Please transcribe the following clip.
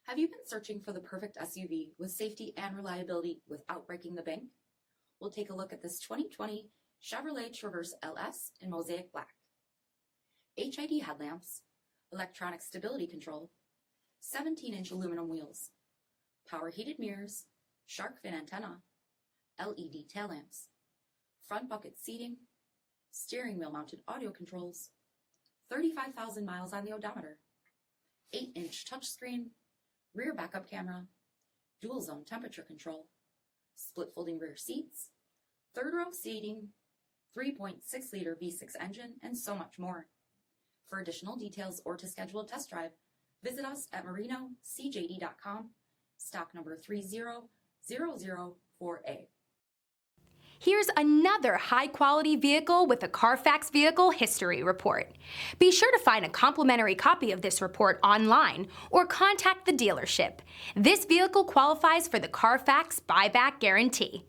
Have you been searching for the perfect SUV with safety and reliability without breaking the bank? We'll take a look at this 2020 Chevrolet Traverse LS in Mosaic Black. HID headlamps, electronic stability control, 17-inch aluminum wheels, power heated mirrors, shark fin antenna, LED tail lamps, front bucket seating, steering wheel mounted audio controls, 35,000 miles on the odometer, 8-inch touchscreen, rear backup camera, dual zone temperature control, split folding rear seats, third row seating, 3.6-liter V6 engine, and so much more. For additional details or to schedule a test drive, visit us at marinocjd.com, stock number 30004A. Here's another high-quality vehicle with a Carfax Vehicle History Report. Be sure to find a complimentary copy of this report online or contact the dealership. This vehicle qualifies for the Carfax Buyback Guarantee.